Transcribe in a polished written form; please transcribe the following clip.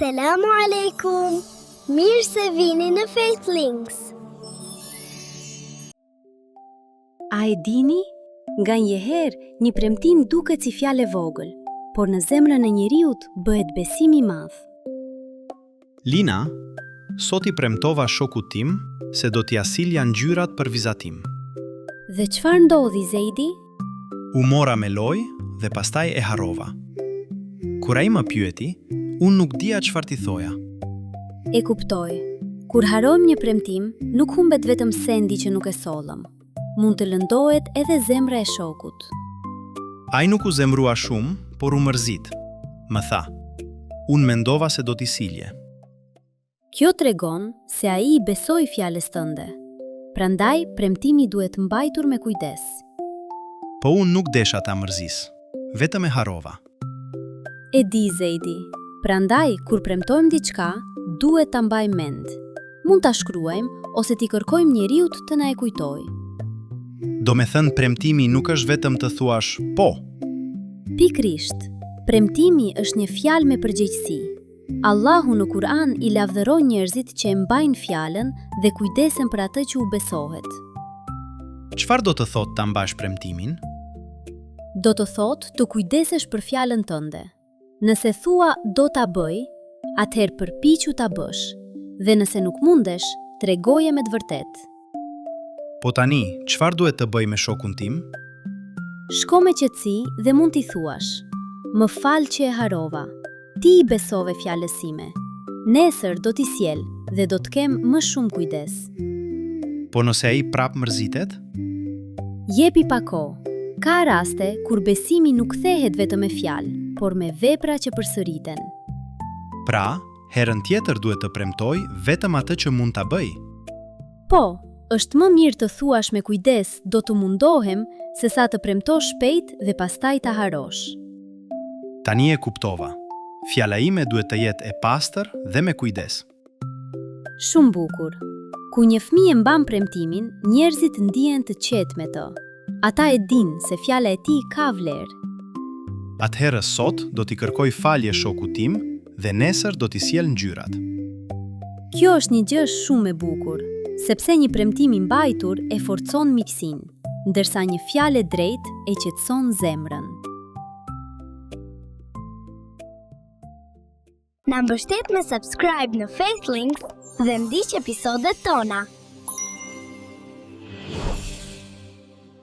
Selamu alaikum! Mirë se vini në Faith Links. A e dini? Nga njëherë, një premtim duket si fjalë e vogël, por në zemrën e njeriut bëhet besim i madh. Lina, sot I premtova shokut tim se do t'ia silja ngjyrat për vizatim. Dhe çfarë ndodhi, Zeidi? U mora me lojë dhe pastaj e harrova. Kur ai më pyeti, unë nuk dija çfarë t'i thoja. E kuptoj. Kur harojmë një premtim, nuk humbet vetëm sendi që nuk e sollëm. Mund të lëndohet edhe zemra e shokut. Ai nuk u zemrua shumë, por u mërzit. Më tha, unë mendova se do t'i silje. Kjo tregon se ai I besoi fjalës tënde. Prandaj, premtimi duhet mbajtur me kujdes. Po unë nuk desha ta mërzis, vetëm e harrova. E di, Zeidi. Prandaj, kur premtojmë diçka, duhet ta mbajmë mend. Mund ta shkruajmë ose t'i kërkojmë njeriut të na e kujtojë. Do me thënë premtimi nuk është vetëm të thuash po. Pikrisht, premtimi është një fjalë me përgjegjësi. Allahu në Kur'an I lavdëron njerëzit që e mbajnë fjalën dhe kujdesen për atë që u besohet. Çfarë do të thotë ta mbash premtimin? Do të thotë të kujdesesh për fjalën tënde. Nëse thua do ta bëj, atëherë përpiqu ta bësh. Dhe nëse nuk mundesh, tregoje me të vërtetë. Po tani, çfarë duhet të bëj me shokun tim? Shko me qetësi dhe mund t'i thuash: "Më fal që e harrova. Ti I besove fjalës sime. Nesër do t'i sjell dhe do të kem më shumë kujdes." Po nëse ai prap mërzitet? Jepi pa kohë. Ka raste kur besimi nuk kthehet vetëm me fjalë, por me vepra që përsëriten. Pra, herën tjetër duhet të premtoj vetëm atë që mund ta bëj. Po, është më mirë të thuash me kujdes do të mundohem, se sa të premtosh shpejt dhe pastaj ta harrosh. Tani e kuptova. Fjala ime duhet të jetë e pastër dhe me kujdes. Shumë bukur. Ku një fëmijë mban premtimin, njerëzit ndihen të qetë me të. Ata e dinë se fjala e tij ka vlerë. Atëherë sot do t'i kërkoj falje shokut tim dhe nesër do t'i sjell ngjyrat. Kjo është një gjë shumë e bukur, sepse një premtim I mbajtur e forcon miqësinë, ndërsa një fjalë e drejtë e qetëson zemrën. Na mbështet me subscribe në Faith Links dhe ndiq episodet tona.